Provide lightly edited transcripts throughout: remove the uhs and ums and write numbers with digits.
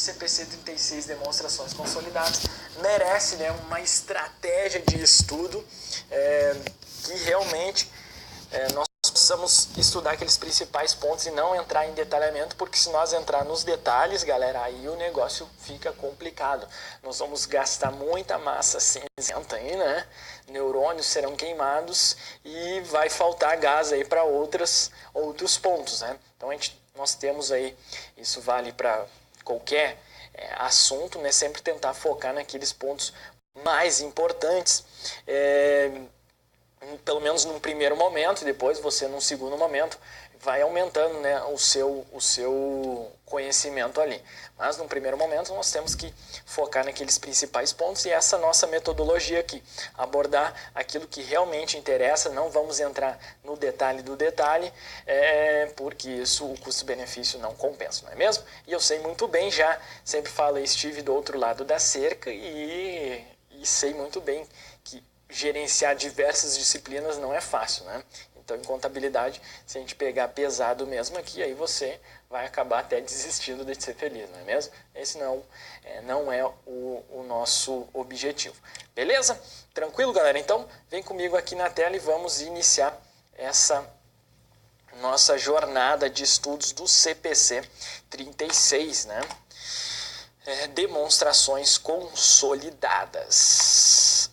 CPC 36, demonstrações consolidadas, merece, né, uma estratégia de estudo que realmente nós precisamos estudar aqueles principais pontos e não entrar em detalhamento, porque se nós entrar nos detalhes, galera, aí o negócio fica complicado. Nós vamos gastar muita massa cinzenta aí, né? Neurônios serão queimados e vai faltar gás aí para outros pontos, né? Então nós temos aí, isso vale para qualquer assunto, né? Sempre tentar focar naqueles pontos mais importantes, pelo menos num primeiro momento, e depois você num segundo momento vai aumentando, né, o seu conhecimento ali. Mas num primeiro momento nós temos que focar naqueles principais pontos e essa nossa metodologia aqui, abordar aquilo que realmente interessa, não vamos entrar no detalhe do detalhe, porque isso o custo-benefício não compensa, não é mesmo? E eu sei muito bem, já sempre falo, estive do outro lado da cerca e sei muito bem que gerenciar diversas disciplinas não é fácil, né? Então, em contabilidade, se a gente pegar pesado mesmo aqui, aí você vai acabar até desistindo de ser feliz, não é mesmo? Esse não é o nosso objetivo. Beleza? Tranquilo, galera? Então, vem comigo aqui na tela e vamos iniciar essa nossa jornada de estudos do CPC 36, né? Demonstrações consolidadas.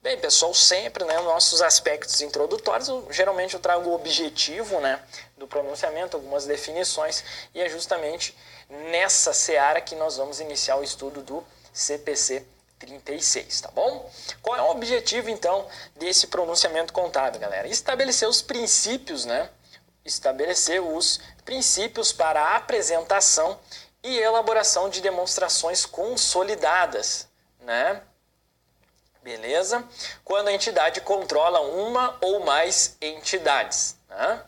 Bem, pessoal, sempre, né, nossos aspectos introdutórios, geralmente eu trago o objetivo, né, do pronunciamento, algumas definições, e é justamente nessa seara que nós vamos iniciar o estudo do CPC 36, tá bom? Qual é o objetivo, então, desse pronunciamento contábil, galera? Estabelecer os princípios, né, para a apresentação e elaboração de demonstrações consolidadas, né? Beleza? Quando a entidade controla uma ou mais entidades, né?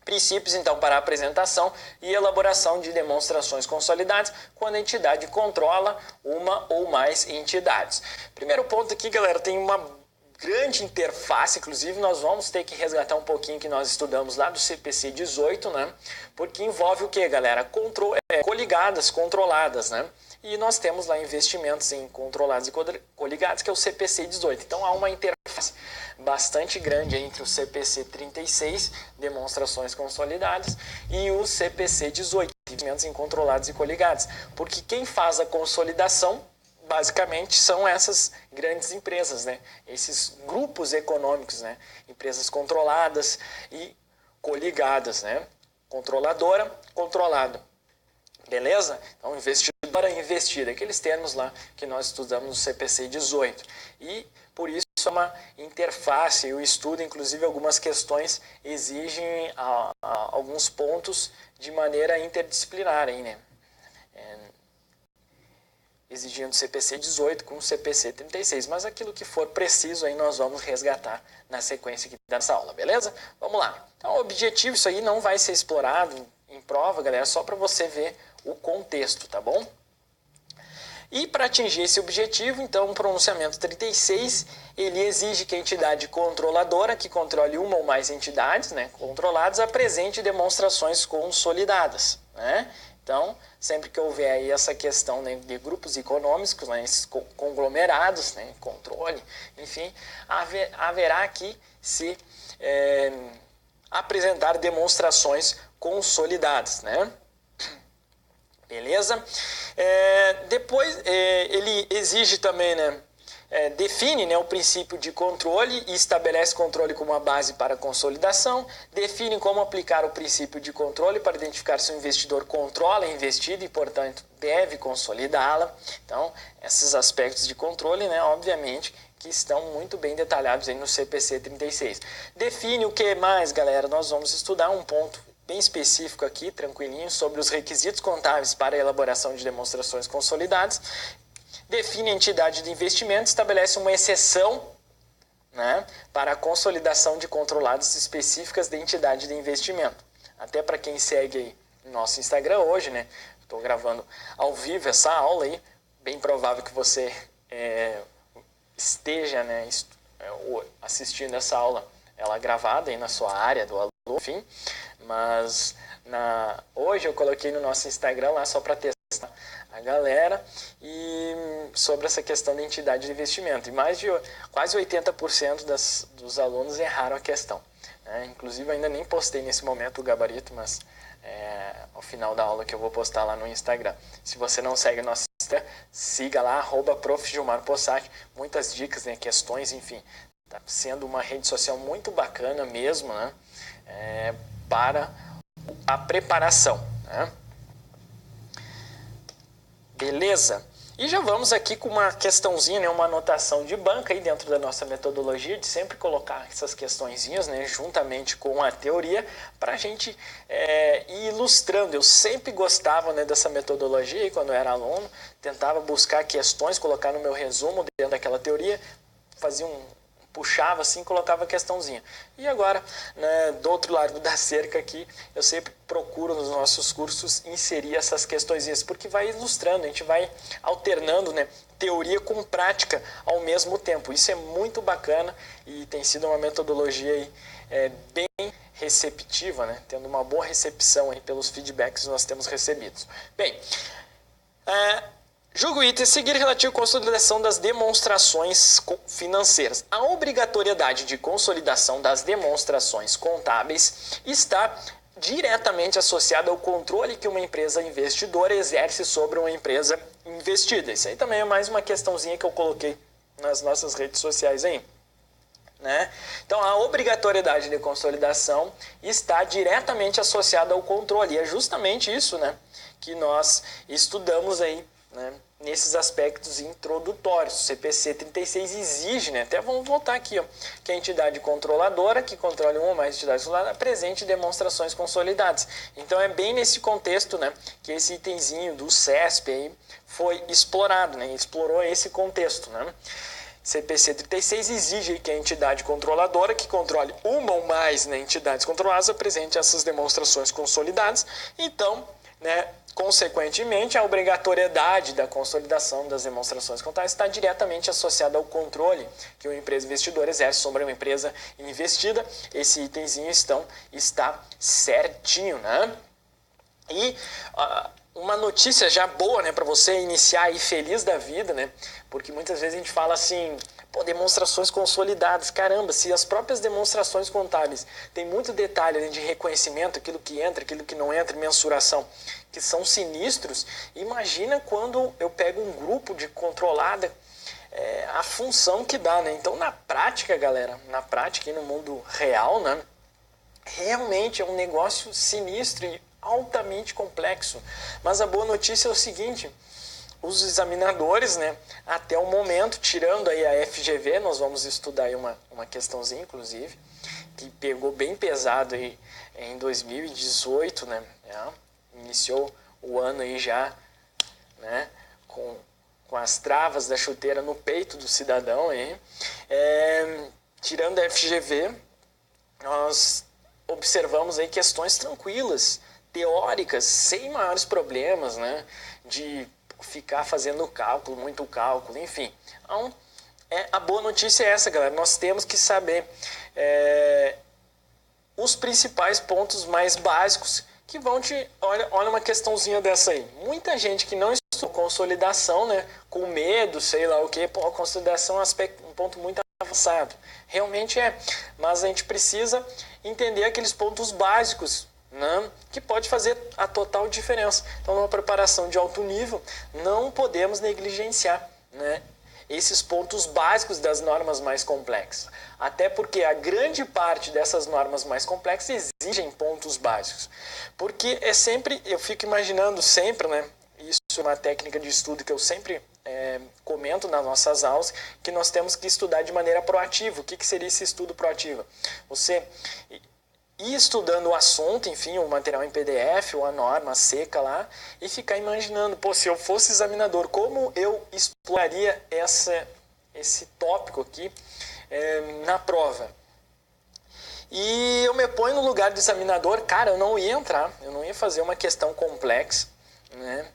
Princípios, então, para a apresentação e elaboração de demonstrações consolidadas quando a entidade controla uma ou mais entidades. Primeiro ponto aqui, galera, tem uma grande interface, inclusive nós vamos ter que resgatar um pouquinho que nós estudamos lá do CPC 18, né? Porque envolve o que, galera? Coligadas, controladas, né? E nós temos lá investimentos em controlados e coligados, que é o CPC 18. Então há uma interface bastante grande entre o CPC 36, demonstrações consolidadas, e o CPC 18, investimentos em controlados e coligados. Porque quem faz a consolidação basicamente são essas grandes empresas, né? Esses grupos econômicos, né? Empresas controladas e coligadas, né? Controladora, controlado. Beleza? Então, investidora, investida. Aqueles termos lá que nós estudamos no CPC 18. E, por isso, é uma interface. O estudo, inclusive, algumas questões exigem alguns pontos de maneira interdisciplinar, aí, né? Exigindo CPC 18 com CPC 36, mas aquilo que for preciso aí nós vamos resgatar na sequência aqui dessa aula, beleza? Vamos lá. Então, o objetivo, isso aí não vai ser explorado em prova, galera, só para você ver o contexto, tá bom? E para atingir esse objetivo, então, o pronunciamento 36, ele exige que a entidade controladora, que controle uma ou mais entidades, né, controladas, apresente demonstrações consolidadas, né? Então, sempre que houver aí essa questão, né, de grupos econômicos, né, esses conglomerados, né, controle, enfim, haverá que se apresentar demonstrações consolidadas, né? Beleza? Depois, ele exige também, né, define, né, o princípio de controle e estabelece controle como uma base para a consolidação, define como aplicar o princípio de controle para identificar se o investidor controla a investida e, portanto, deve consolidá-la. Então, esses aspectos de controle, né, obviamente, que estão muito bem detalhados aí no CPC 36. Define o que mais, galera? Nós vamos estudar um ponto bem específico aqui, tranquilinho, sobre os requisitos contábeis para a elaboração de demonstrações consolidadas. Define a entidade de investimento, estabelece uma exceção, né, para a consolidação de controlados específicas da entidade de investimento. Até para quem segue aí nosso Instagram hoje, né, estou gravando ao vivo essa aula aí, bem provável que você esteja, né, assistindo essa aula, ela gravada aí na sua área do aluno, enfim, mas Hoje eu coloquei no nosso Instagram lá só para testar a galera e sobre essa questão da entidade de investimento. E quase 80% dos alunos erraram a questão. Inclusive ainda nem postei nesse momento o gabarito, mas ao final da aula que eu vou postar lá no Instagram. Se você não segue nosso Instagram, siga lá, @Prof. Gilmar Possati, muitas dicas, né, questões, enfim. Está sendo uma rede social muito bacana mesmo, né, para a preparação. Né? Beleza? E já vamos aqui com uma questãozinha, né, uma anotação de banca aí dentro da nossa metodologia, de sempre colocar essas questõezinhas, né, juntamente com a teoria, para a gente ir ilustrando. Eu sempre gostava, né, dessa metodologia e quando eu era aluno, tentava buscar questões, colocar no meu resumo dentro daquela teoria, fazia puxava assim, colocava a questãozinha. E agora, né, do outro lado da cerca aqui, eu sempre procuro nos nossos cursos inserir essas questõezinhas, porque vai ilustrando, a gente vai alternando, né, teoria com prática ao mesmo tempo. Isso é muito bacana e tem sido uma metodologia aí, bem receptiva, né, tendo uma boa recepção aí pelos feedbacks que nós temos recebidos. Bem, julgo o item seguir relativo à consolidação das demonstrações financeiras. A obrigatoriedade de consolidação das demonstrações contábeis está diretamente associada ao controle que uma empresa investidora exerce sobre uma empresa investida. Isso aí também é mais uma questãozinha que eu coloquei nas nossas redes sociais aí. Né? Então, a obrigatoriedade de consolidação está diretamente associada ao controle. E é justamente isso, né, que nós estudamos aí, né, nesses aspectos introdutórios. O CPC 36 exige, né, até vamos voltar aqui, ó, que a entidade controladora, que controle uma ou mais entidades controladas, apresente demonstrações consolidadas. Então é bem nesse contexto, né, que esse itemzinho do CESP aí foi explorado, né, explorou esse contexto, né. CPC 36 exige que a entidade controladora, que controle uma ou mais, né, entidades controladas, apresente essas demonstrações consolidadas. Então, né, consequentemente, a obrigatoriedade da consolidação das demonstrações contábeis está diretamente associada ao controle que uma empresa investidora exerce sobre uma empresa investida. Esse itemzinho está certinho, né? E uma notícia já boa, né, para você iniciar aí feliz da vida, né? Porque muitas vezes a gente fala assim, pô, demonstrações consolidadas, caramba, se as próprias demonstrações contábeis têm muito detalhe, né, de reconhecimento, aquilo que entra, aquilo que não entra, mensuração, que são sinistros, imagina quando eu pego um grupo de controlada, a função que dá, né? Então, na prática, galera, na prática e no mundo real, né, realmente é um negócio sinistro e altamente complexo. Mas a boa notícia é o seguinte, os examinadores, né, até o momento, tirando aí a FGV, nós vamos estudar aí uma questãozinha, inclusive, que pegou bem pesado aí em 2018, né, iniciou o ano aí já, né, com as travas da chuteira no peito do cidadão aí. Tirando a FGV, nós observamos aí questões tranquilas, teóricas, sem maiores problemas, né, de ficar fazendo cálculo, muito cálculo, enfim. Então, a boa notícia é essa, galera. Nós temos que saber os principais pontos mais básicos que vão te... Olha uma questãozinha dessa aí. Muita gente que não estudou consolidação, né, com medo, sei lá o que, pô, a consolidação é um ponto muito avançado. Realmente é. Mas a gente precisa entender aqueles pontos básicos, né, que pode fazer a total diferença. Então, numa preparação de alto nível, não podemos negligenciar, né, esses pontos básicos das normas mais complexas. Até porque a grande parte dessas normas mais complexas exigem pontos básicos. Porque é sempre, eu fico imaginando sempre, né, isso é uma técnica de estudo que eu sempre comento nas nossas aulas, que nós temos que estudar de maneira proativa. O que seria esse estudo proativo? Você ir estudando o assunto, enfim, o material em PDF, ou a norma seca lá, e ficar imaginando, pô, se eu fosse examinador, como eu exploraria esse tópico aqui na prova? E eu me ponho no lugar do examinador, cara, eu não ia entrar, eu não ia fazer uma questão complexa, né,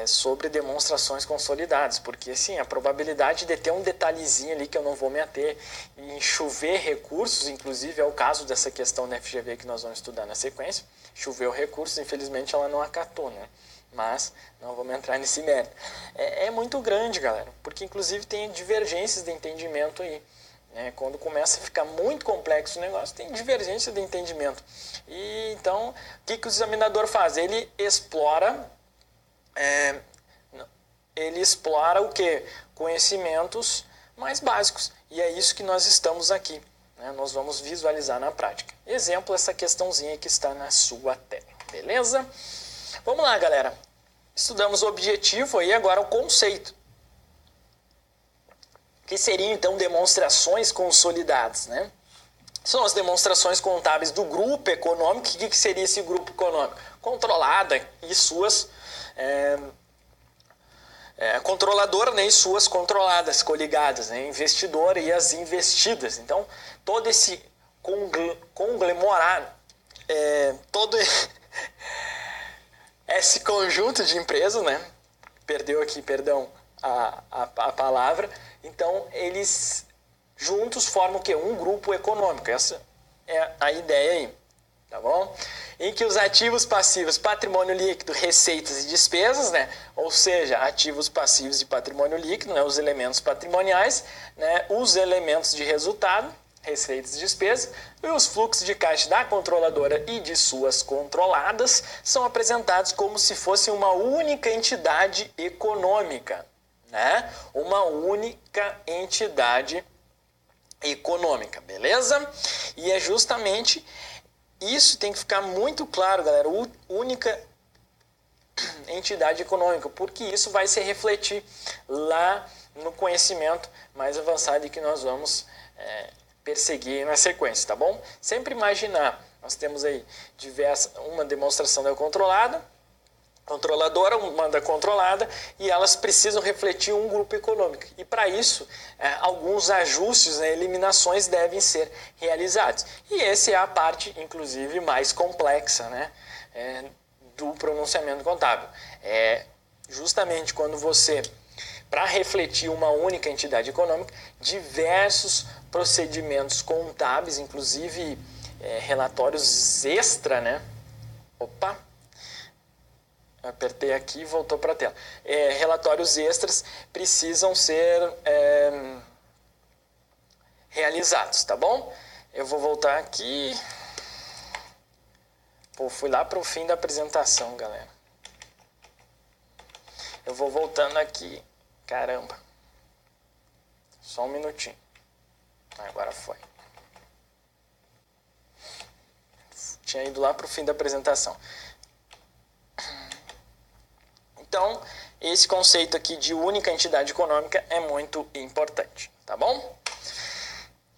sobre demonstrações consolidadas, porque assim, a probabilidade de ter um detalhezinho ali que eu não vou me ater em chover recursos, inclusive é o caso dessa questão da FGV que nós vamos estudar na sequência, choveu recursos, infelizmente ela não acatou, né? Mas não vamos entrar nesse mérito. É muito grande, galera, porque inclusive tem divergências de entendimento aí. Quando começa a ficar muito complexo o negócio, tem divergência de entendimento. E então, o que o examinador faz? Ele explora o quê? Conhecimentos mais básicos. E é isso que nós estamos aqui. Nós vamos visualizar na prática. Exemplo, essa questãozinha que está na sua tela. Beleza? Vamos lá, galera. Estudamos o objetivo e agora o conceito. Que seriam, então, demonstrações consolidadas, né? São as demonstrações contábeis do grupo econômico. O que seria esse grupo econômico? Controlada e suas... controladora, né, e suas controladas, coligadas, né, investidora e as investidas. Então, todo esse conglomerado, todo esse conjunto de empresas, né, a palavra, então eles juntos formam o quê? Um grupo econômico. Essa é a ideia aí, tá bom? Em que os ativos passivos, patrimônio líquido, receitas e despesas, né? Ou seja, ativos passivos e patrimônio líquido, né? Os elementos patrimoniais, né? Os elementos de resultado, receitas e despesas, e os fluxos de caixa da controladora e de suas controladas são apresentados como se fosse uma única entidade econômica, né? Uma única entidade econômica, beleza? E é justamente isso tem que ficar muito claro, galera, única entidade econômica, porque isso vai se refletir lá no conhecimento mais avançado e que nós vamos perseguir na sequência, tá bom? Sempre imaginar, nós temos aí uma demonstração da controladora, uma da controlada, e elas precisam refletir um grupo econômico. E para isso, alguns ajustes, né, eliminações devem ser realizados. E essa é a parte, inclusive, mais complexa, né, do pronunciamento contábil. Justamente quando você, para refletir uma única entidade econômica, diversos procedimentos contábeis, inclusive relatórios extra, né? Opa! Apertei aqui e voltou para a tela. Relatórios extras precisam ser realizados, tá bom? Eu vou voltar aqui. Pô, fui lá para o fim da apresentação, galera. Eu vou voltando aqui. Caramba. Só um minutinho. Agora foi. Tinha ido lá para o fim da apresentação. Então, esse conceito aqui de única entidade econômica é muito importante, tá bom?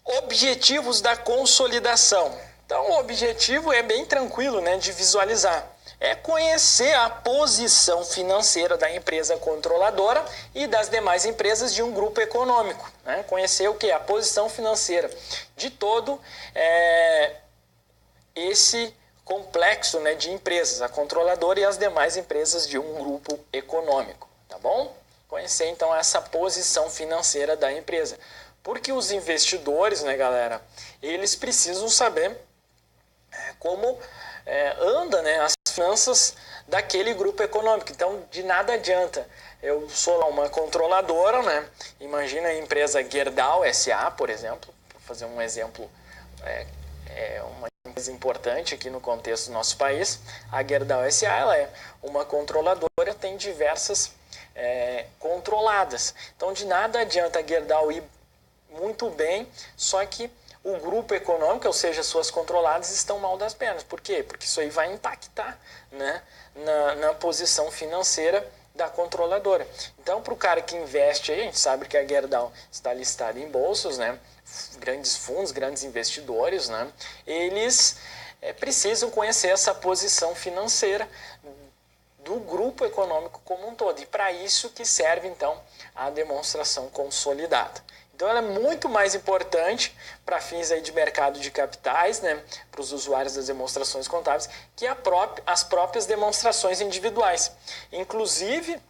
Objetivos da consolidação. Então, o objetivo é bem tranquilo, né, de visualizar. É conhecer a posição financeira da empresa controladora e das demais empresas de um grupo econômico, né? Conhecer o que? A posição financeira de todo esse complexo, né, de empresas, a controladora e as demais empresas de um grupo econômico, tá bom? Conhecer então essa posição financeira da empresa, porque os investidores, né, galera, eles precisam saber como anda, né, as finanças daquele grupo econômico. Então, de nada adianta. Eu sou lá uma controladora, né? Imagina a empresa Gerdau SA, por exemplo, para fazer um exemplo, uma empresa importante aqui no contexto do nosso país. A Gerdau SA, ela é uma controladora, tem diversas controladas. Então, de nada adianta a Gerdau ir muito bem, só que o grupo econômico, ou seja, suas controladas, estão mal das pernas. Por quê? Porque isso aí vai impactar, né, na posição financeira da controladora. Então, para o cara que investe aí, a gente sabe que a Gerdau está listada em bolsas, né, grandes fundos, grandes investidores, né, eles precisam conhecer essa posição financeira do grupo econômico como um todo. E para isso que serve, então, a demonstração consolidada. Então, ela é muito mais importante para fins aí de mercado de capitais, né, para os usuários das demonstrações contábeis, que as próprias demonstrações individuais. Inclusive,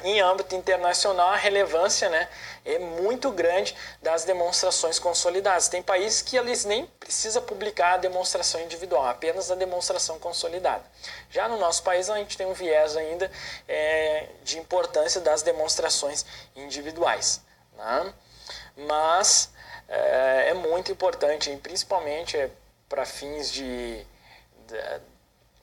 em âmbito internacional, a relevância, né, é muito grande das demonstrações consolidadas. Tem países que eles nem precisam publicar a demonstração individual, apenas a demonstração consolidada. Já no nosso país, a gente tem um viés ainda de importância das demonstrações individuais, né? Mas é muito importante, principalmente para fins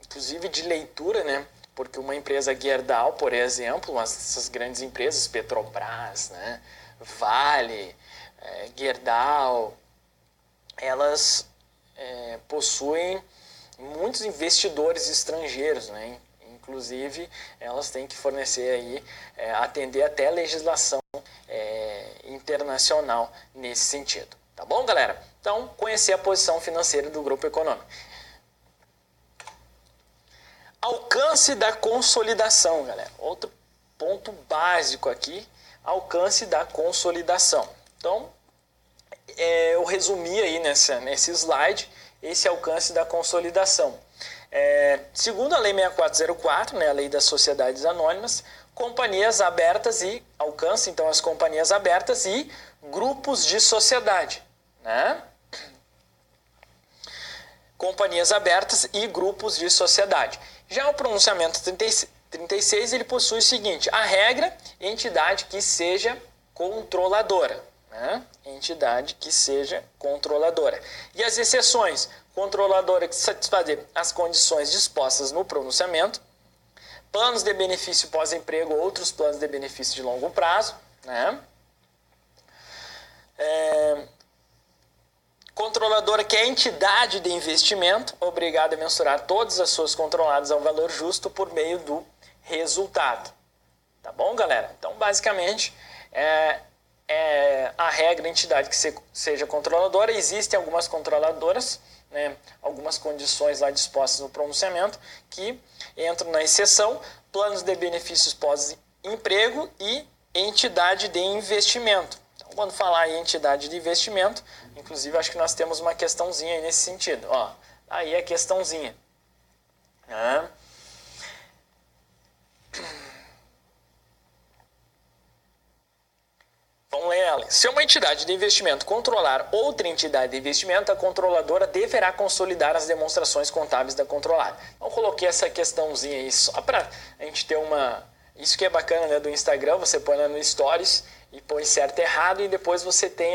inclusive de leitura, né? Porque uma empresa Gerdau, por exemplo, essas grandes empresas, Petrobras, né, Vale, Gerdau, elas possuem muitos investidores estrangeiros, né? Inclusive, elas têm que fornecer aí, atender até a legislação internacional nesse sentido. Tá bom, galera? Então, conhecer a posição financeira do grupo econômico. Alcance da consolidação, galera. Outro ponto básico aqui, alcance da consolidação. Então, eu resumi aí nesse slide esse alcance da consolidação. Segundo a Lei 6404, né, a Lei das Sociedades Anônimas, companhias abertas e alcance, então, as companhias abertas e grupos de sociedade, né? Companhias abertas e grupos de sociedade. Já o pronunciamento 36, ele possui o seguinte: a regra, entidade que seja controladora, né? Entidade que seja controladora. E as exceções: controladora que satisfazer as condições dispostas no pronunciamento, planos de benefício pós-emprego, outros planos de benefício de longo prazo, né? Controladora que é entidade de investimento, obrigada a mensurar todas as suas controladas ao valor justo por meio do resultado. Tá bom, galera? Então, basicamente, a regra entidade que seja controladora. Existem algumas controladoras, né, algumas condições lá dispostas no pronunciamento que entram na exceção: planos de benefícios pós-emprego e entidade de investimento. Então, quando falar em entidade de investimento, inclusive acho que nós temos uma questãozinha aí nesse sentido. Ó, aí a questãozinha. Vamos ler ela. Se uma entidade de investimento controlar outra entidade de investimento, a controladora deverá consolidar as demonstrações contábeis da controlada. Então, eu coloquei essa questãozinha aí só para a gente ter uma... Isso que é bacana, né, do Instagram, você põe lá no Stories e põe certo e errado, e depois você tem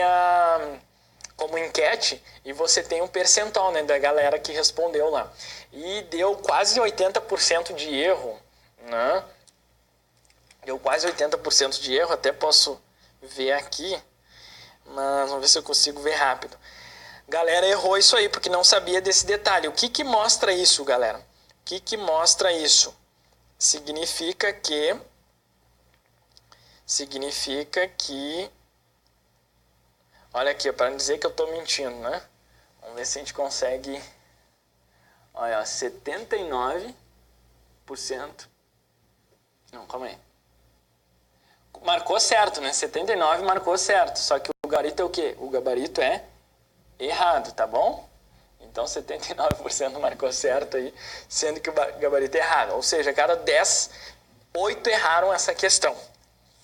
como enquete, e você tem um percentual, né, da galera que respondeu lá. E deu quase 80% de erro, né? Deu quase 80% de erro, até posso ver aqui, mas vamos ver se eu consigo ver rápido. Galera errou isso aí, porque não sabia desse detalhe. O que que mostra isso, galera? O que que mostra isso? Significa que olha aqui, para não dizer que eu estou mentindo, né? Vamos ver se a gente consegue. Olha, 79%. Não, calma aí. Marcou certo, né? 79 marcou certo. Só que o gabarito é o quê? O gabarito é errado, tá bom? Então 79% marcou certo aí, sendo que o gabarito é errado. Ou seja, cada 10, 8 erraram essa questão.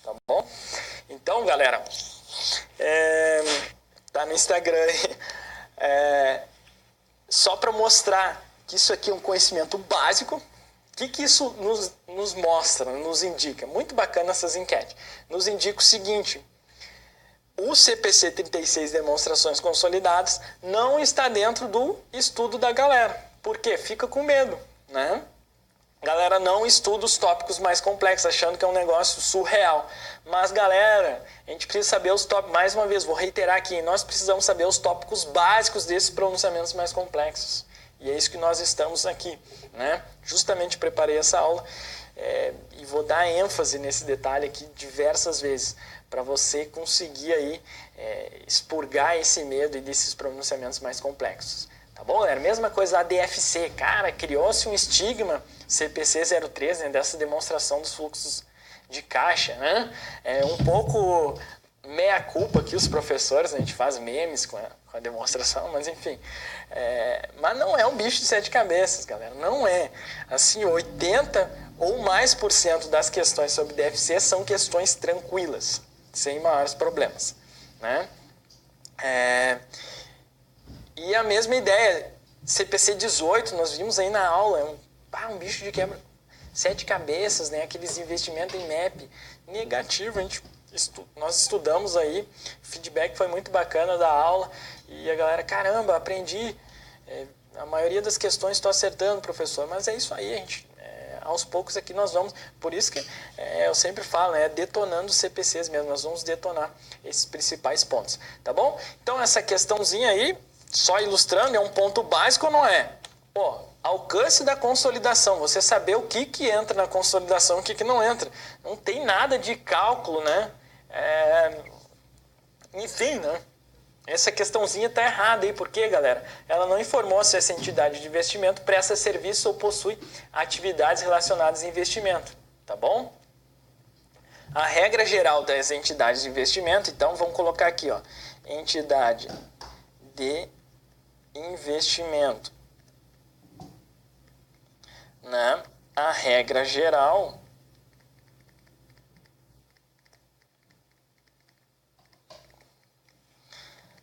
Tá bom? Então, galera, tá no Instagram aí. Só para mostrar que isso aqui é um conhecimento básico. O que isso nos mostra, nos indica? Muito bacana essas enquetes. Nos indica o seguinte: o CPC 36, demonstrações consolidadas, não está dentro do estudo da galera. Por quê? Fica com medo, né? A galera não estuda os tópicos mais complexos, achando que é um negócio surreal. Mas, galera, a gente precisa saber os tópicos. Mais uma vez, vou reiterar aqui, nós precisamos saber os tópicos básicos desses pronunciamentos mais complexos. E é isso que nós estamos aqui, né? Justamente preparei essa aula e vou dar ênfase nesse detalhe aqui diversas vezes, para você conseguir aí expurgar esse medo e desses pronunciamentos mais complexos. Tá bom, galera? Mesma coisa da DFC. Cara, criou-se um estigma CPC 03, né, dessa demonstração dos fluxos de caixa, né? Um pouco meia culpa aqui os professores, a gente faz memes com a demonstração, mas enfim. Mas não é um bicho de 7 cabeças, galera. Não é. Assim, 80 ou mais por cento das questões sobre DFC são questões tranquilas, sem maiores problemas, né? E a mesma ideia, CPC 18, nós vimos aí na aula, um bicho de quebra, 7 cabeças, né? Aqueles investimentos em MAP negativo, nós estudamos aí, o feedback foi muito bacana da aula, e a galera, caramba, aprendi, a maioria das questões estou acertando, professor, mas é isso aí, aos poucos aqui nós vamos, por isso que eu sempre falo, detonando os CPCs mesmo, nós vamos detonar esses principais pontos, tá bom? Então essa questãozinha aí, só ilustrando, é um ponto básico ou não é? Alcance da consolidação, você saber o que entra na consolidação e o que não entra. Não tem nada de cálculo, né? Enfim, né? Essa questãozinha está errada aí, por quê, galera? Ela não informou se essa entidade de investimento presta serviço ou possui atividades relacionadas a investimento, tá bom? A regra geral das entidades de investimento, então, vamos colocar aqui, ó, entidade de investimento, né? A regra geral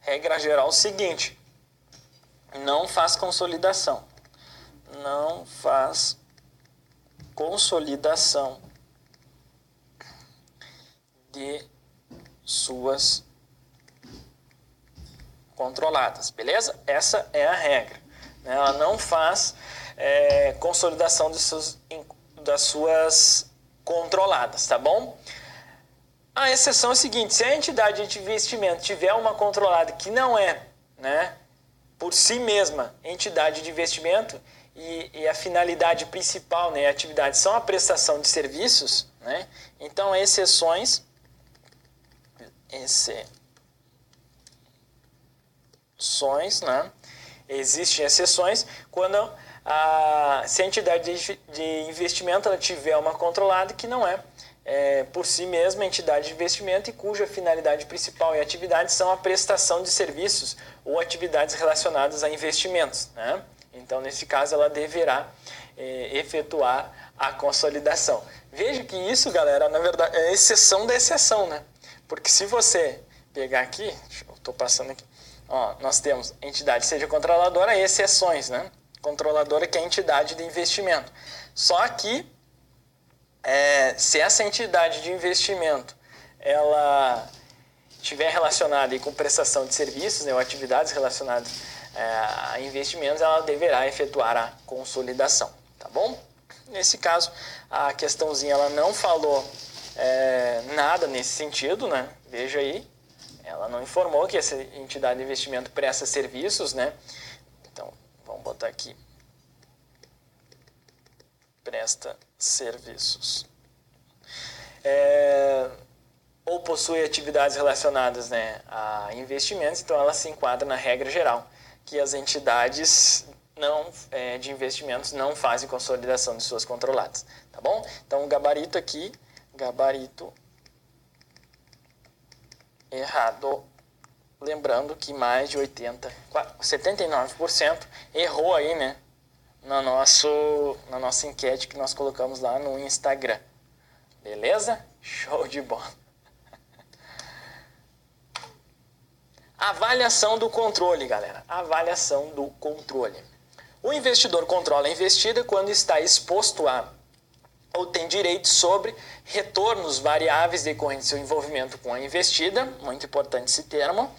é o seguinte: não faz consolidação. Não faz consolidação de suas controladas, beleza? Essa é a regra. Ela não faz consolidação das suas controladas, tá bom? A exceção é a seguinte: se a entidade de investimento tiver uma controlada que não é, né, por si mesma entidade de investimento e a finalidade principal, né, a atividade são a prestação de serviços, né, então exceções, né, existem exceções quando se a entidade de investimento ela tiver uma controlada que não é por si mesma entidade de investimento e cuja finalidade principal e atividade são a prestação de serviços ou atividades relacionadas a investimentos, né? Então, nesse caso, ela deverá efetuar a consolidação. Veja que isso, galera, na verdade, é exceção da exceção, né? Porque se você pegar aqui, eu estou passando aqui, nós temos entidade seja controladora, exceções, né? Controladora que é a entidade de investimento. Só que se essa entidade de investimento ela estiver relacionada com prestação de serviços, né, ou atividades relacionadas a investimentos, ela deverá efetuar a consolidação, tá bom? Nesse caso, a questãozinha ela não falou nada nesse sentido, né? Veja aí, ela não informou que essa entidade de investimento presta serviços, né? Então, vamos botar aqui. Presta serviços. Ou possui atividades relacionadas, né, a investimentos, então ela se enquadra na regra geral, que as entidades de investimentos não fazem consolidação de suas controladas, tá bom? Então o gabarito aqui, gabarito errado, lembrando que mais de 79% errou aí, né? Na nossa enquete que nós colocamos lá no Instagram. Beleza? Show de bola. Avaliação do controle, galera. Avaliação do controle. O investidor controla a investida quando está exposto a ou tem direito sobre retornos variáveis decorrentes do seu envolvimento com a investida, muito importante esse termo,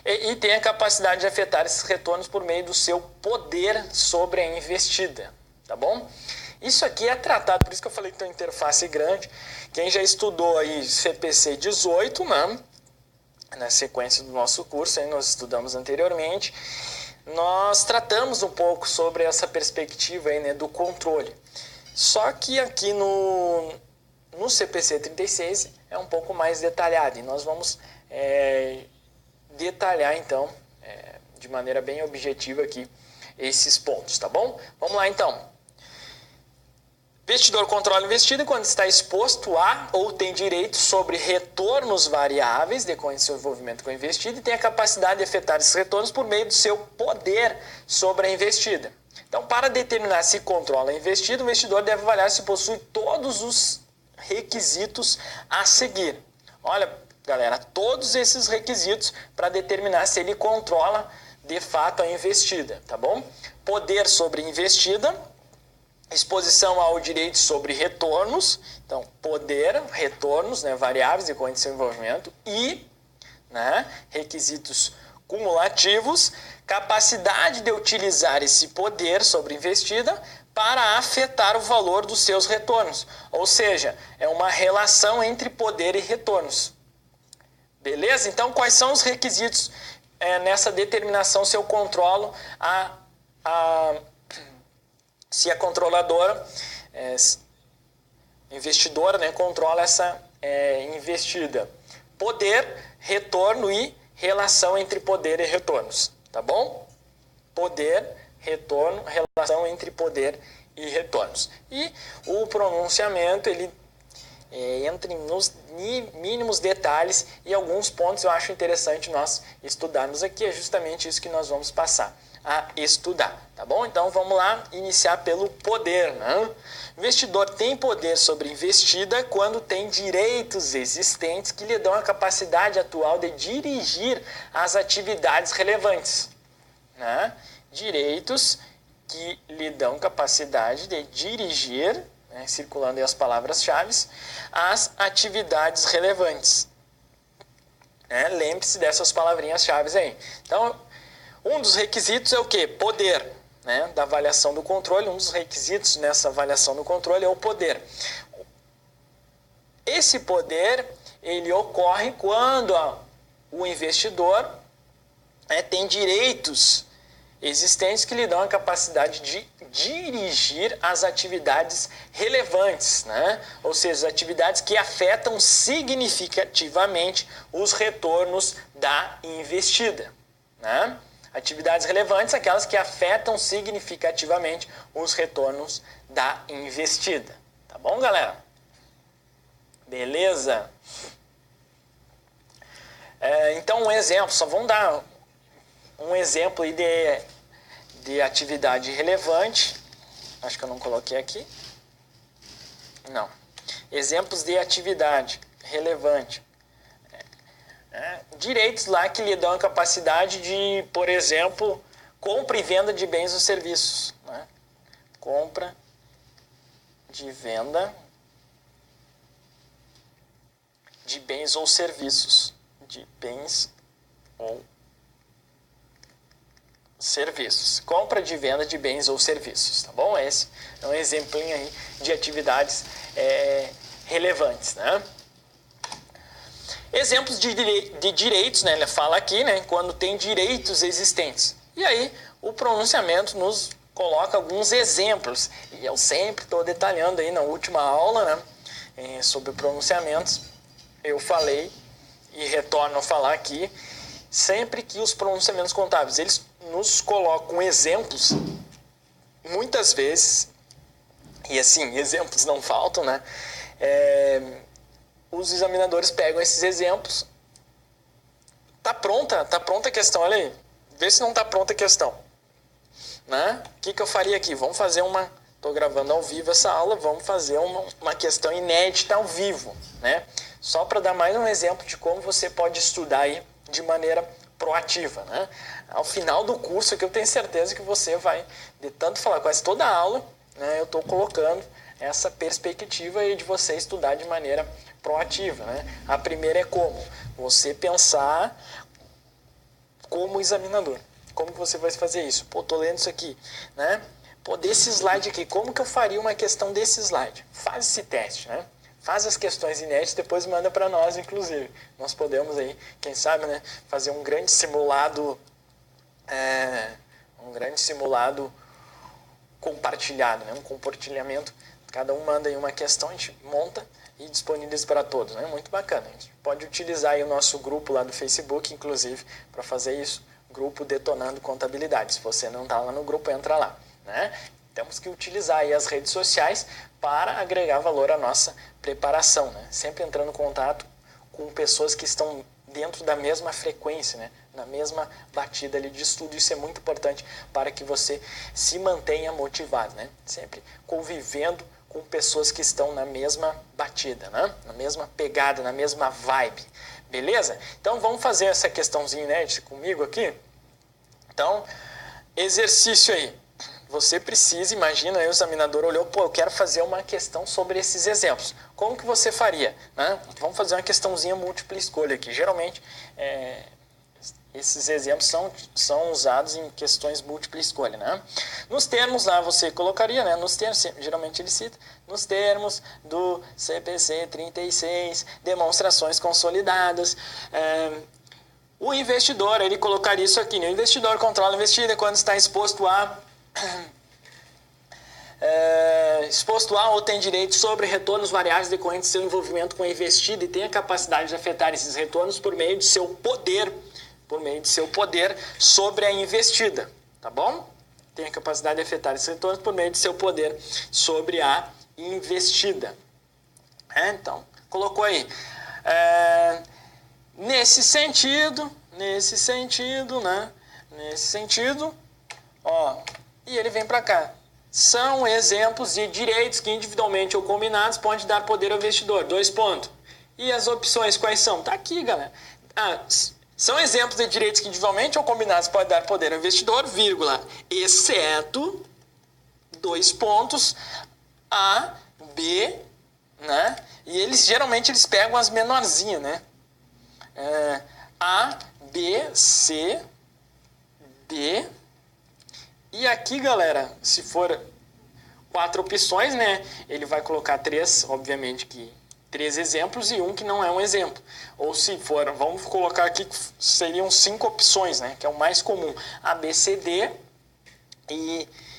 e tem a capacidade de afetar esses retornos por meio do seu poder sobre a investida, tá bom? Isso aqui é tratado, por isso que eu falei que tem uma interface grande. Quem já estudou aí CPC 18, né, na sequência do nosso curso, aí nós estudamos anteriormente, nós tratamos um pouco sobre essa perspectiva aí, né, do controle. Só que aqui no CPC 36 é um pouco mais detalhado, e nós vamos detalhar então de maneira bem objetiva aqui esses pontos, tá bom? Vamos lá então. Investidor controla o investido quando está exposto a ou tem direito sobre retornos variáveis decorrentes do seu envolvimento com o investido e tem a capacidade de efetuar esses retornos por meio do seu poder sobre a investida. Então, para determinar se controla a investida, o investidor deve avaliar se possui todos os requisitos a seguir. Olha, galera, todos esses requisitos para determinar se ele controla de fato a investida, tá bom? Poder sobre investida, exposição ao direito sobre retornos, então poder, retornos, né, variáveis decorrentes do seu envolvimento e, né, requisitos cumulativos, capacidade de utilizar esse poder sobre investida para afetar o valor dos seus retornos, ou seja, é uma relação entre poder e retornos. Beleza? Então, quais são os requisitos nessa determinação se eu controlo se a controladora, investidora, né, controla essa investida? Poder, retorno e relação entre poder e retornos, tá bom? Poder, retorno, relação entre poder e retornos. E o pronunciamento, ele entra nos mínimos detalhes e alguns pontos eu acho interessante nós estudarmos aqui, é justamente isso que nós vamos passar a estudar, tá bom? Então vamos lá iniciar pelo poder, né? O investidor tem poder sobre investida quando tem direitos existentes que lhe dão a capacidade atual de dirigir as atividades relevantes, né? Direitos que lhe dão capacidade de dirigir, né, circulando aí as palavras-chave, as atividades relevantes. Lembre-se dessas palavrinhas-chave aí. Então, um dos requisitos é o quê? Poder, né, da avaliação do controle. Um dos requisitos nessa avaliação do controle é o poder. Esse poder, ele ocorre quando o investidor tem direitos existentes que lhe dão a capacidade de dirigir as atividades relevantes, né? Ou seja, as atividades que afetam significativamente os retornos da investida, né? Atividades relevantes, aquelas que afetam significativamente os retornos da investida. Tá bom, galera? Beleza? Então, um exemplo, só vamos dar um exemplo aí de atividade relevante. Acho que eu não coloquei aqui. Não. Exemplos de atividade relevante. Direitos lá que lhe dão a capacidade de, por exemplo, compra e venda de bens ou serviços. Né? Compra de venda de bens ou serviços. De bens ou serviços. Compra de venda de bens ou serviços, tá bom? Esse é um exemplinho aí de atividades relevantes, né? Exemplos de direitos, né? Ele fala aqui, né? Quando tem direitos existentes. E aí, o pronunciamento nos coloca alguns exemplos. E eu sempre estou detalhando aí na última aula, né? Sobre pronunciamentos. Eu falei e retorno a falar aqui. Sempre que os pronunciamentos contábeis, eles nos colocam exemplos, muitas vezes, e assim, exemplos não faltam, né? Os examinadores pegam esses exemplos. Tá pronta a questão, olha aí. Vê se não tá pronta a questão. Né? O que eu faria aqui? Vamos fazer uma... Estou gravando ao vivo essa aula, vamos fazer uma questão inédita ao vivo, né? Só para dar mais um exemplo de como você pode estudar aí de maneira proativa, né? Ao final do curso, que eu tenho certeza que você vai, de tanto falar quase toda a aula, né, eu estou colocando essa perspectiva aí de você estudar de maneira proativa, né? A primeira é como? Você pensar como examinador. Como que você vai fazer isso? Pô, tô lendo isso aqui, né? Pô, desse slide aqui, como que eu faria uma questão desse slide? Faz esse teste, né? Faz as questões inéditas, depois manda para nós, inclusive. Nós podemos aí, quem sabe, né, fazer um grande simulado, compartilhado, né? Um compartilhamento. Cada um manda aí uma questão, a gente monta e disponibiliza para todos, né? Muito bacana. A gente pode utilizar aí o nosso grupo lá do Facebook, inclusive, para fazer isso. Grupo Detonando Contabilidade. Se você não está lá no grupo, entra lá, né? temos que utilizar aí as redes sociais para agregar valor à nossa preparação, né? Sempre entrando em contato com pessoas que estão dentro da mesma frequência, né? Na mesma batida ali de estudo. Isso é muito importante para que você se mantenha motivado, né? Sempre convivendo com pessoas que estão na mesma batida, né? Na mesma pegada, na mesma vibe. Beleza? Então vamos fazer essa questãozinha inédita comigo aqui. Então, exercício aí. Você precisa, imagina aí o examinador olhou, pô, eu quero fazer uma questão sobre esses exemplos. Como que você faria? Né? Vamos fazer uma questãozinha múltipla escolha aqui. Geralmente, esses exemplos são usados em questões múltipla escolha, né? Nos termos lá você colocaria, né? Nos termos, geralmente ele cita, nos termos do CPC 36, demonstrações consolidadas. O investidor, ele colocaria isso aqui, né? O investidor controla a investida quando está exposto a ou tem direito sobre retornos variáveis decorrentes do seu envolvimento com a investida e tem a capacidade de afetar esses retornos por meio de seu poder sobre a investida, tá bom? Tem a capacidade de afetar esses retornos por meio de seu poder sobre a investida. Então, colocou aí. Nesse sentido, né? Nesse sentido, ó, e ele vem para cá. São exemplos de direitos que individualmente ou combinados podem dar poder ao investidor. 2 pontos. E as opções quais são? Tá aqui, galera. São exemplos de direitos que individualmente ou combinados podem dar poder ao investidor, vírgula, exceto, 2 pontos, A, B, né? E geralmente eles pegam as menorzinhas, né? A, B, C, D. E aqui, galera, se for 4 opções, né? Ele vai colocar 3, obviamente que 3 exemplos e um que não é um exemplo. Ou se for, vamos colocar aqui que seriam 5 opções, né? Que é o mais comum. A, B, C, D.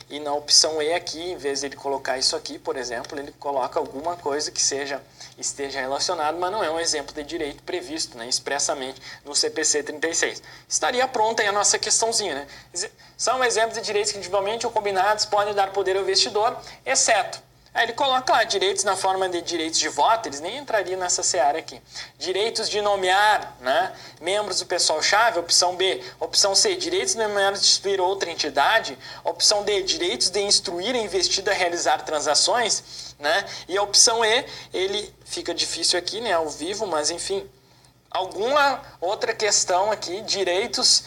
E na opção E aqui, em vez de ele colocar isso aqui, por exemplo, ele coloca alguma coisa que esteja relacionado, mas não é um exemplo de direito previsto, né, expressamente no CPC 36. Estaria pronta aí a nossa questãozinha, né? São exemplos de direitos que individualmente ou combinados podem dar poder ao investidor, exceto. Aí ele coloca lá direitos na forma de direitos de voto, eles nem entrariam nessa seara aqui. Direitos de nomear, né, membros do pessoal-chave, opção B. Opção C, direitos de nomear de instituir outra entidade. Opção D, direitos de instruir a investida a realizar transações, né? E a opção E, ele fica difícil aqui, né, ao vivo, mas enfim, alguma outra questão aqui, direitos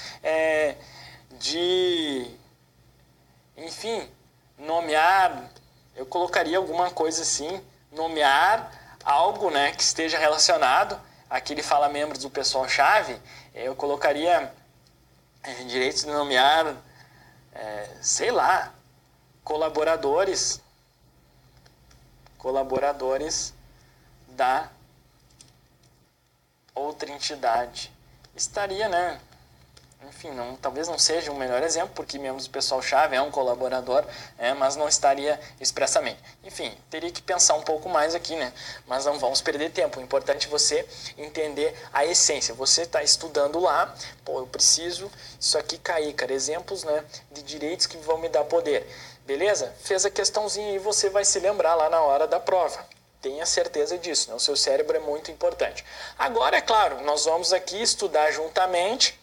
enfim, nomear. Eu colocaria alguma coisa assim, nomear algo, né, que esteja relacionado. Aqui ele fala membros do pessoal-chave. Eu colocaria direitos de nomear, sei lá, colaboradores da outra entidade. Estaria, né? Enfim, talvez não seja o melhor exemplo, porque membros do pessoal-chave é um colaborador, mas não estaria expressamente. Enfim, teria que pensar um pouco mais aqui, né? Mas não vamos perder tempo. O importante é você entender a essência. Você está estudando lá, pô, eu preciso isso aqui cair, cara. Exemplos, né, de direitos que vão me dar poder. Beleza? Fez a questãozinha e você vai se lembrar lá na hora da prova. Tenha certeza disso, né? O seu cérebro é muito importante. Agora, é claro, nós vamos aqui estudar juntamente.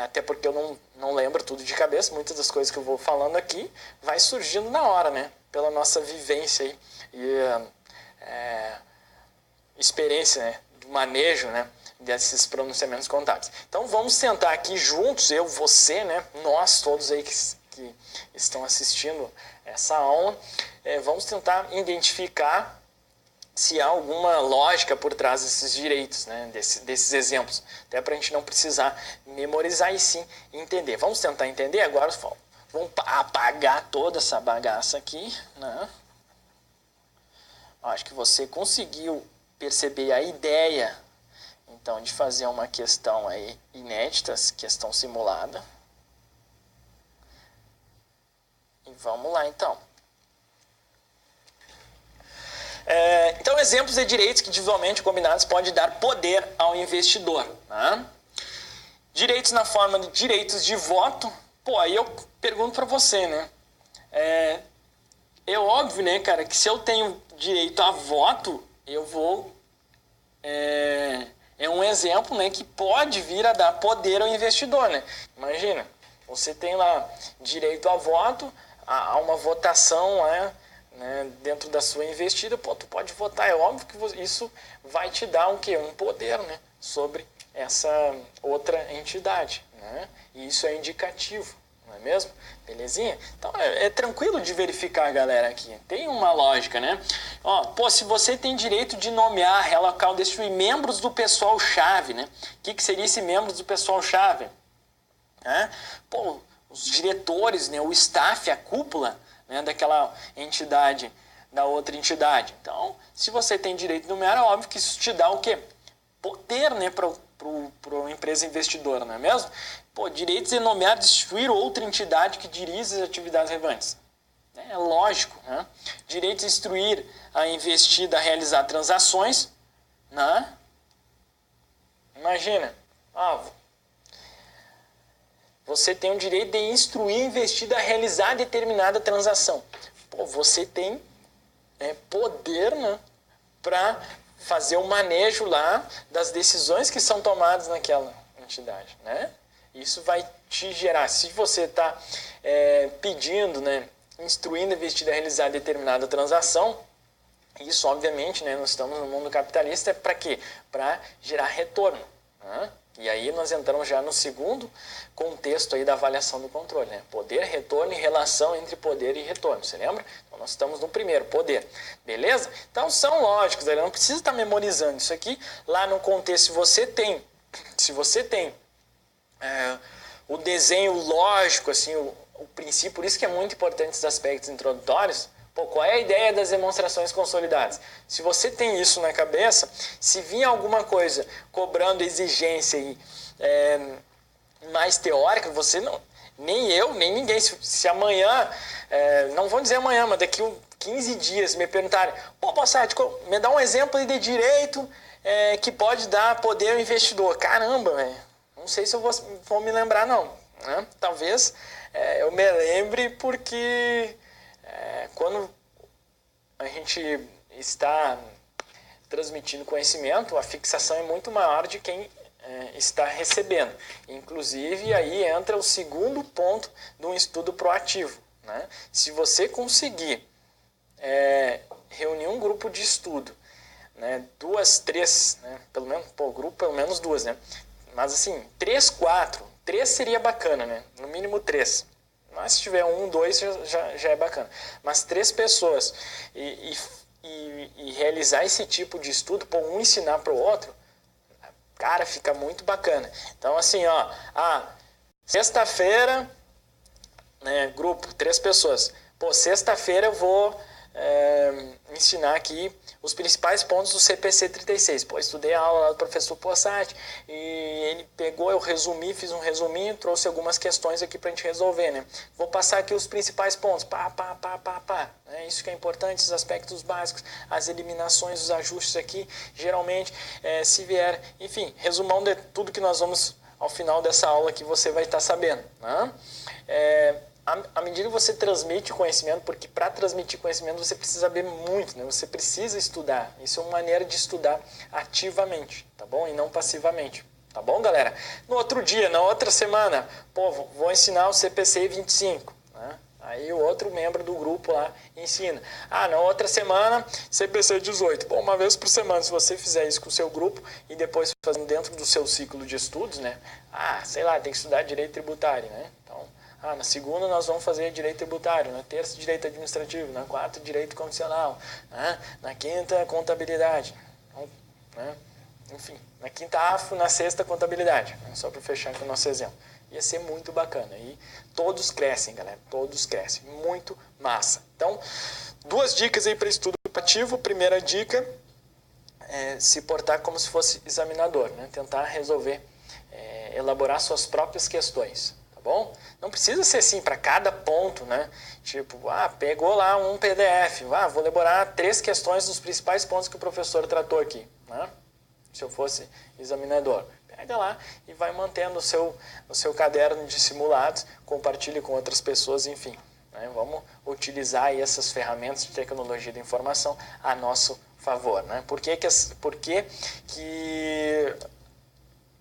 Até porque eu não lembro tudo de cabeça, muitas das coisas que eu vou falando aqui vai surgindo na hora, né? Pela nossa vivência aí, e experiência, né? Do manejo, né? Desses pronunciamentos contábeis. Então vamos sentar aqui juntos, eu, você, né? Nós todos aí que estão assistindo essa aula, vamos tentar identificar se há alguma lógica por trás desses direitos, né, desses exemplos, até para a gente não precisar memorizar e sim entender. Vamos tentar entender agora, vamos apagar toda essa bagaça aqui, né? Acho que você conseguiu perceber a ideia, então, de fazer uma questão aí inédita, questão simulada. E vamos lá, então. Então, exemplos de direitos que individualmente combinados podem dar poder ao investidor. Né? Direitos na forma de direitos de voto. Pô, aí eu pergunto para você, né? é óbvio, né, cara, que se eu tenho direito a voto, eu vou... É um exemplo, né, que pode vir a dar poder ao investidor, né? Imagina, você tem lá direito a voto, a uma votação lá, né, dentro da sua investida, pô, tu pode votar. É óbvio que isso vai te dar um quê? Um poder, né, sobre essa outra entidade, né? E isso é indicativo, não é mesmo? Belezinha? Então é tranquilo de verificar, galera, aqui. Tem uma lógica, né? Ó, pô, se você tem direito de nomear, realocar ou destruir membros do pessoal-chave, né? O que seria esse membros do pessoal-chave? Pô, os diretores, né? O staff, a cúpula, né? Daquela entidade, da outra entidade. Então, se você tem direito de nomear, é óbvio que isso te dá o quê? Poder, né? Para a empresa investidora, não é mesmo? Pô, direitos de nomear, destituir outra entidade que dirige as atividades relevantes. É lógico, né? Direito de instruir a investida a realizar transações, né? Imagina, você tem o direito de instruir a investida a realizar determinada transação. Pô, você tem poder, né, para fazer o manejo lá das decisões que são tomadas naquela entidade, né? Isso vai te gerar, se você está pedindo, né, instruindo a investida a realizar determinada transação, isso obviamente, né, nós estamos no mundo capitalista, é para quê? Para gerar retorno, né? E aí nós entramos já no segundo contexto aí da avaliação do controle, né? Poder, retorno e relação entre poder e retorno, você lembra? Então nós estamos no primeiro, poder, beleza? Então são lógicos, né? Não precisa estar memorizando isso aqui. Lá no contexto, se você tem o desenho lógico, assim, o princípio, por isso que é muito importante esses aspectos introdutórios. Pô, qual é a ideia das demonstrações consolidadas? Se você tem isso na cabeça, se vir alguma coisa cobrando exigência mais teórica, você não, nem eu, nem ninguém, se amanhã, não vão dizer amanhã, mas daqui 15 dias me perguntarem, pô, Passat, me dá um exemplo aí de direito que pode dar poder ao investidor. Caramba, velho, não sei se eu vou me lembrar não, né? Talvez eu me lembre porque... quando a gente está transmitindo conhecimento, a fixação é muito maior de quem está recebendo. Inclusive, aí entra o segundo ponto de um estudo proativo, né? Se você conseguir reunir um grupo de estudo, né, 2, 3, né, pelo menos, grupo pelo menos 2, né? Mas assim, 3, 4, 3 seria bacana, né? No mínimo 3. Mas se tiver 1, 2 já é bacana. Mas 3 pessoas e realizar esse tipo de estudo, um ensinar para o outro, cara, fica muito bacana. Então assim, sexta-feira, né, grupo, 3 pessoas. Pô, sexta-feira eu vou ensinar aqui os principais pontos do CPC 36. Pô, estudei a aula lá do professor Passat e ele pegou, eu resumi, fiz um resuminho, trouxe algumas questões aqui pra gente resolver, né? Vou passar aqui os principais pontos, É isso que é importante, os aspectos básicos, as eliminações, os ajustes aqui, geralmente, se vier, enfim, resumão de tudo que nós vamos, ao final dessa aula que você vai estar sabendo, né? À medida que você transmite conhecimento, porque para transmitir conhecimento você precisa saber muito, né? Você precisa estudar. Isso é uma maneira de estudar ativamente, tá bom? E não passivamente, tá bom, galera? No outro dia, na outra semana, pô, vou ensinar o CPC 25, né? Aí o outro membro do grupo lá ensina. Na outra semana, CPC 18. Bom, uma vez por semana, se você fizer isso com o seu grupo e depois fazendo dentro do seu ciclo de estudos, né? Sei lá, tem que estudar direito tributário, né? Então, na segunda nós vamos fazer direito tributário, na terça direito administrativo, na quarta direito condicional, né? Na quinta contabilidade, né? Enfim, na quinta AFO, na sexta contabilidade, né? Só para fechar com o nosso exemplo. Ia ser muito bacana. E todos crescem, galera, todos crescem. Muito massa. Então, 2 dicas aí para estudo ativo. Primeira dica é se portar como se fosse examinador, né? Tentar resolver, elaborar suas próprias questões. Tá bom? Não precisa ser assim para cada ponto, né? Tipo, pegou lá um PDF, vou elaborar 3 questões dos principais pontos que o professor tratou aqui, né? Se eu fosse examinador, pega lá e vai mantendo o seu caderno de simulados, compartilhe com outras pessoas, enfim, né? Vamos utilizar aí essas ferramentas de tecnologia da informação a nosso favor, né? Por que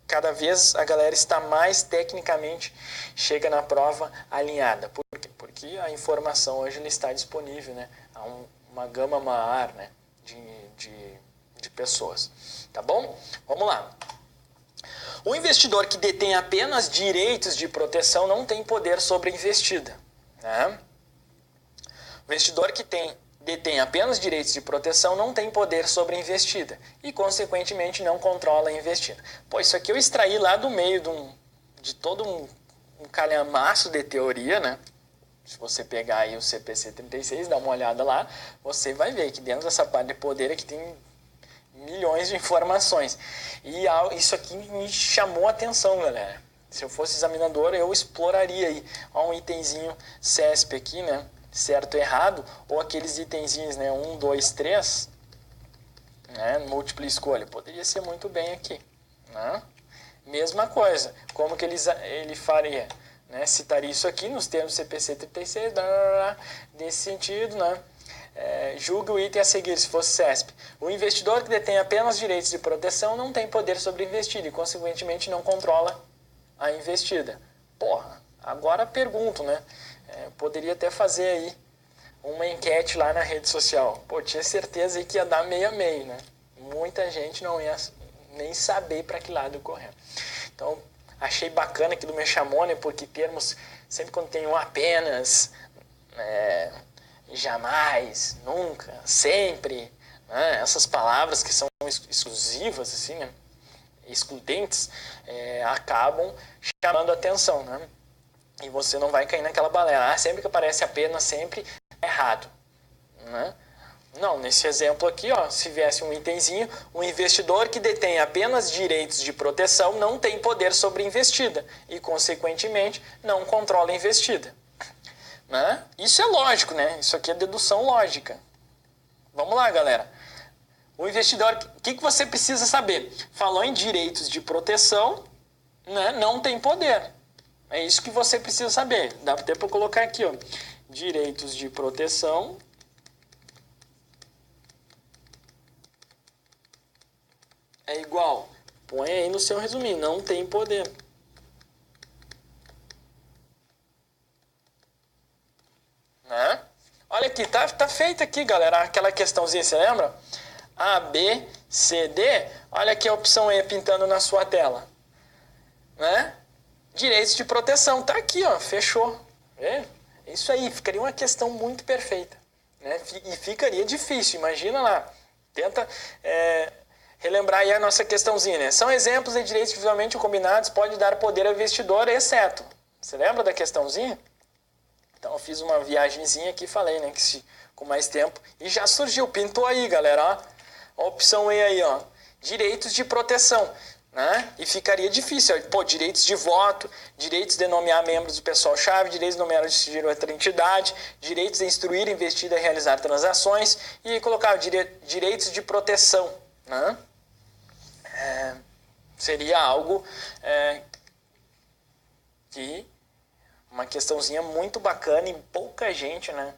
cada vez a galera está mais tecnicamente chega na prova alinhada? Por quê? Porque a informação hoje ela está disponível, né? Há uma gama maior, né? de pessoas. Tá bom? Vamos lá. O investidor que detém apenas direitos de proteção não tem poder sobre a investida. Né? O investidor que detém apenas direitos de proteção não tem poder sobre a investida e, consequentemente, não controla a investida. Pô, isso aqui eu extraí lá do meio de todo um calhamaço de teoria, né? Se você pegar aí o CPC 36, dá uma olhada lá, você vai ver que dentro dessa parte de poder aqui tem milhões de informações. E isso aqui me chamou a atenção, galera. Se eu fosse examinador, eu exploraria aí. Ó, um itemzinho CESP aqui, né? Certo e errado, ou aqueles itenzinhos, né? 1, 2, 3, né? Múltipla escolha. Poderia ser muito bem aqui, né? Mesma coisa. Como que ele faria? Né? Citaria isso aqui nos termos CPC 36, nesse sentido, né? Julgue o item a seguir, se fosse CESP. O investidor que detém apenas direitos de proteção não tem poder sobre a investida e, consequentemente, não controla a investida. Porra, agora pergunto, né? Poderia até fazer aí uma enquete lá na rede social. Pô, tinha certeza aí que ia dar meio a meio, né? Muita gente não ia nem saber para que lado correr. Então, achei bacana aqui do Mechamone, porque termos, sempre quando tem um apenas, jamais, nunca, sempre, né? Essas palavras que são exclusivas, assim, né? Excludentes, acabam chamando a atenção, né? E você não vai cair naquela balela. Sempre que aparece apenas, sempre é errado, né? Não, nesse exemplo aqui, ó, se viesse um itemzinho, um investidor que detém apenas direitos de proteção não tem poder sobre a investida e, consequentemente, não controla a investida. Né? Isso é lógico, né? Isso aqui é dedução lógica. Vamos lá, galera. O investidor, o que você precisa saber? Falou em direitos de proteção, né? Não tem poder. É isso que você precisa saber. Dá até para colocar aqui, ó. Direitos de proteção é igual. Põe aí no seu resuminho. Não tem poder. Né? Olha aqui, tá feita aqui, galera, aquela questãozinha, você lembra? A, B, C, D. Olha aqui a opção E pintando na sua tela. Né? Direitos de proteção. Tá aqui, ó. Fechou. É isso aí. Ficaria uma questão muito perfeita. Né? E ficaria difícil. Imagina lá. Tenta relembrar aí a nossa questãozinha. Né? São exemplos de direitos que visualmente combinados pode dar poder ao investidor, exceto. Você lembra da questãozinha? Então eu fiz uma viagenzinha aqui e falei, né? Que se, com mais tempo. E já surgiu. Pintou aí, galera. Ó. A opção E aí, ó. Direitos de proteção. Né? E ficaria difícil. Pô, direitos de voto, direitos de nomear membros do pessoal-chave, direitos de nomear ou decidir outra entidade, direitos de instruir, investir e realizar transações e colocar direitos de proteção. Né? Seria algo que uma questãozinha muito bacana e pouca gente, né,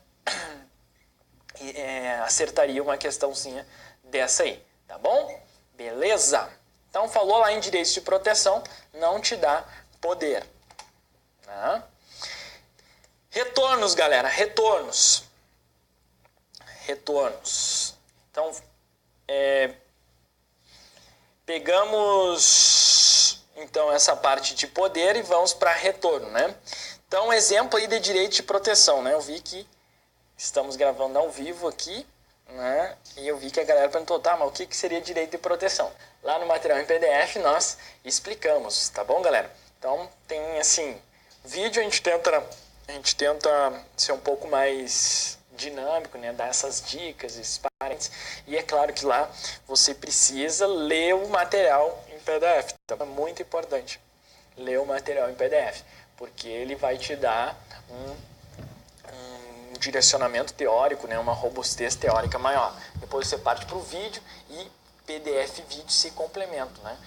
acertaria uma questãozinha dessa aí. Tá bom? Beleza? Então, falou lá em direitos de proteção, não te dá poder. Né? Retornos, galera. Retornos. Então, pegamos então essa parte de poder e vamos para retorno, né? Então, exemplo aí de direito de proteção, né? Eu vi que estamos gravando ao vivo aqui, né? E eu vi que a galera perguntou, tá, mas o que seria direito de proteção? Lá no material em PDF nós explicamos, tá bom, galera? Então tem assim, vídeo a gente tenta ser um pouco mais dinâmico, né? Dar essas dicas, esses parênteses. E é claro que lá você precisa ler o material em PDF. Então é muito importante ler o material em PDF, porque ele vai te dar um direcionamento teórico, né? Uma robustez teórica maior. Depois você parte para o vídeo e PDF e vídeo se complementam, né?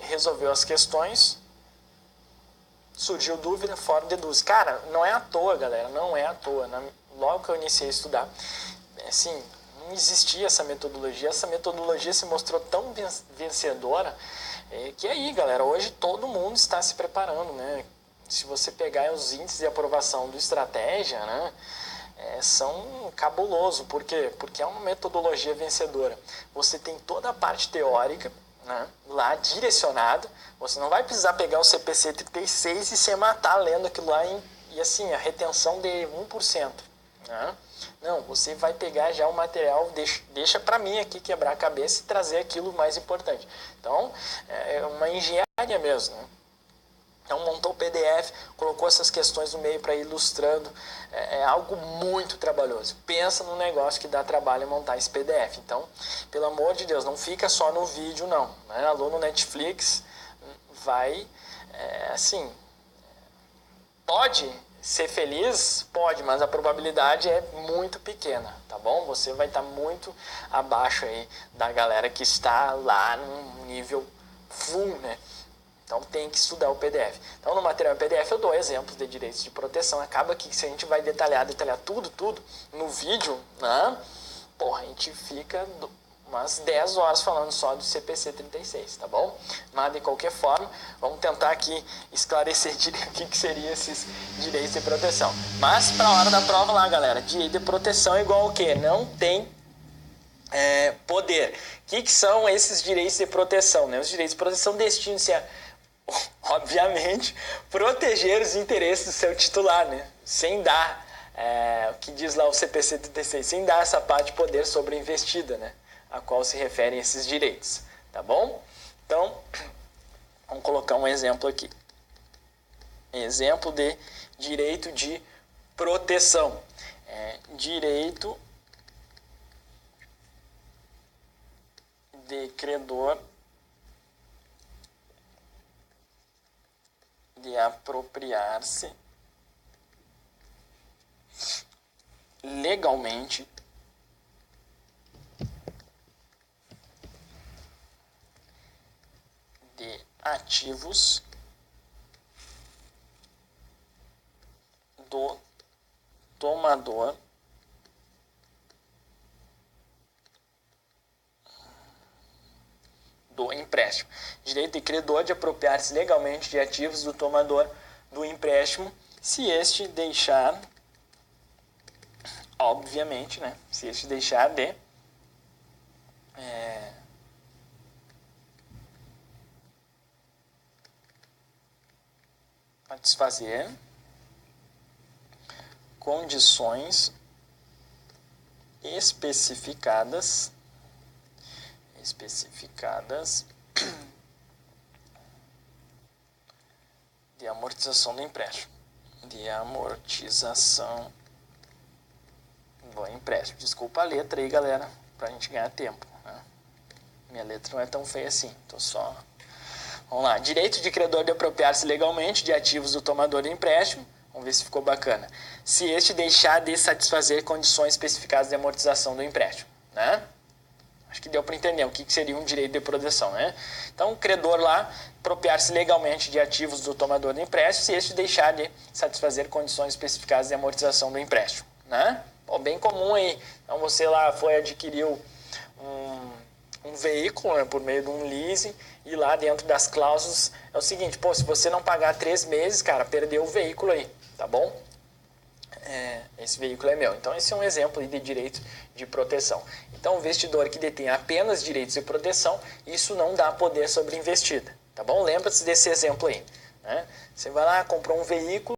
Resolveu as questões, Surgiu dúvida, fórum deduz. Cara, não é à toa, galera, não é à toa. Logo que eu iniciei a estudar, assim, não existia essa metodologia se mostrou tão vencedora, que aí, galera, hoje todo mundo está se preparando, né? Se você pegar os índices de aprovação do Estratégia, né, são cabulosos. Por quê? Porque é uma metodologia vencedora. Você tem toda a parte teórica, né, lá direcionado. Você não vai precisar pegar o CPC 36 e se matar lendo aquilo lá e assim, a retenção de 1%. Né? Não, você vai pegar já o material, deixa para mim aqui quebrar a cabeça e trazer aquilo mais importante. Então, é uma engenharia mesmo, né? Então, montou o PDF, colocou essas questões no meio para ir ilustrando. É algo muito trabalhoso. Pensa num negócio que dá trabalho montar esse PDF. Então, pelo amor de Deus, não fica só no vídeo, não. Né? Aluno Netflix vai, assim, pode ser feliz? Pode, mas a probabilidade é muito pequena, tá bom? Você vai estar muito abaixo aí da galera que está lá no nível full, né? Então tem que estudar o PDF. Então no material PDF eu dou exemplos de direitos de proteção. Acaba que se a gente vai detalhar tudo no vídeo, né? Porra, a gente fica umas 10 horas falando só do CPC 36, tá bom? Mas de qualquer forma, vamos tentar aqui esclarecer o que seriam esses direitos de proteção. Mas para a hora da prova lá, galera, direito de proteção é igual ao quê? Não tem poder. O que são esses direitos de proteção? Né? Os direitos de proteção destinam-se a, obviamente, proteger os interesses do seu titular, né? Sem dar, o que diz lá o CPC 36, sem dar essa parte de poder sobre a investida, né? A qual se referem esses direitos, tá bom? Então, vamos colocar um exemplo aqui. Exemplo de direito de proteção. Direito de credor de apropriar-se legalmente de ativos do tomador do empréstimo. Direito de credor de apropriar-se legalmente de ativos do tomador do empréstimo, se este deixar, obviamente, né? Se este deixar de satisfazer condições especificadas de amortização do empréstimo. Desculpa a letra aí, galera, pra gente ganhar tempo, né? Minha letra não é tão feia assim, tô só... Vamos lá. Direito de credor de apropriar-se legalmente de ativos do tomador do empréstimo. Vamos ver se ficou bacana. Se este deixar de satisfazer condições especificadas de amortização do empréstimo, né? Acho que deu para entender o que seria um direito de proteção, né? Então, o credor lá, apropriar-se legalmente de ativos do tomador do empréstimo, se este deixar de satisfazer condições especificadas de amortização do empréstimo, né? Pô, bem comum aí. Então, você lá adquiriu um veículo, né, por meio de um leasing, e lá dentro das cláusulas é o seguinte, pô, se você não pagar 3 meses, cara, perdeu o veículo aí, tá bom? Esse veículo é meu. Então, esse é um exemplo de direito de proteção. Então, o investidor que detém apenas direitos de proteção, isso não dá poder sobre a investida, tá bom? Lembra-se desse exemplo aí, né? Você vai lá, comprou um veículo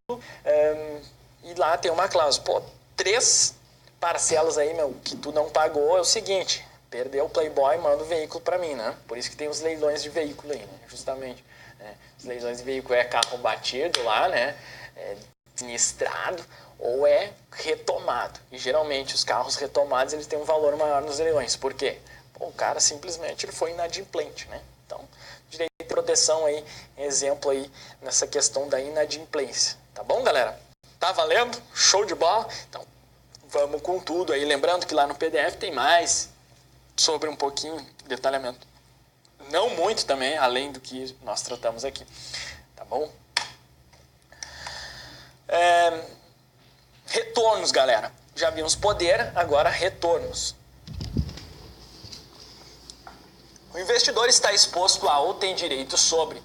e lá tem uma cláusula. Pô, 3 parcelas aí, meu, que tu não pagou, é o seguinte, perdeu o Playboy, manda o veículo para mim, né? Por isso que tem os leilões de veículo aí, né? Justamente. Né? Os leilões de veículo é carro batido lá, né? Sinistrado, ou é retomado. E geralmente os carros retomados eles têm um valor maior nos leilões. Por quê? Pô, o cara simplesmente ele foi inadimplente, né? Então, direito de proteção aí, exemplo aí nessa questão da inadimplência. Tá bom, galera? Tá valendo? Show de bola? Então, vamos com tudo aí. Lembrando que lá no PDF tem mais sobre um pouquinho de detalhamento. Não muito também, além do que nós tratamos aqui. Tá bom? Retornos, galera. Já vimos poder, agora retornos. O investidor está exposto a ou tem direito sobre